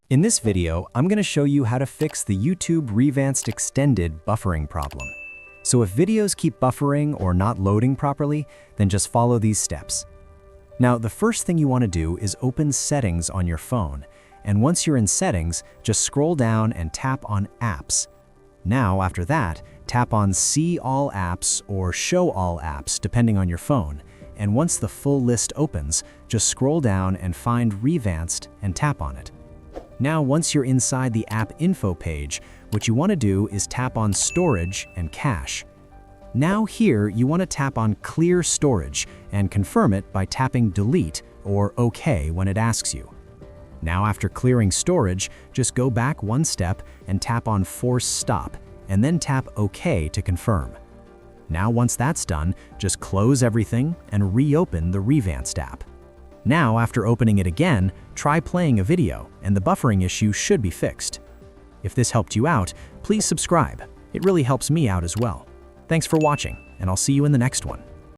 In this video, I'm going to show you how to fix the YouTube ReVanced extended buffering problem. So if videos keep buffering or not loading properly, then just follow these steps. Now, the first thing you want to do is open Settings on your phone. And once you're in Settings, just scroll down and tap on Apps. Now, after that, tap on See All Apps or Show All Apps, depending on your phone. And once the full list opens, just scroll down and find ReVanced and tap on it. Now, once you're inside the app info page, what you want to do is tap on Storage and Cache. Now here, you want to tap on Clear Storage and confirm it by tapping Delete or OK when it asks you. Now, after clearing storage, just go back one step and tap on Force Stop, and then tap OK to confirm. Now, once that's done, just close everything and reopen the ReVanced app. Now, after opening it again, try playing a video, and the buffering issue should be fixed. If this helped you out, please subscribe. It really helps me out as well. Thanks for watching, and I'll see you in the next one.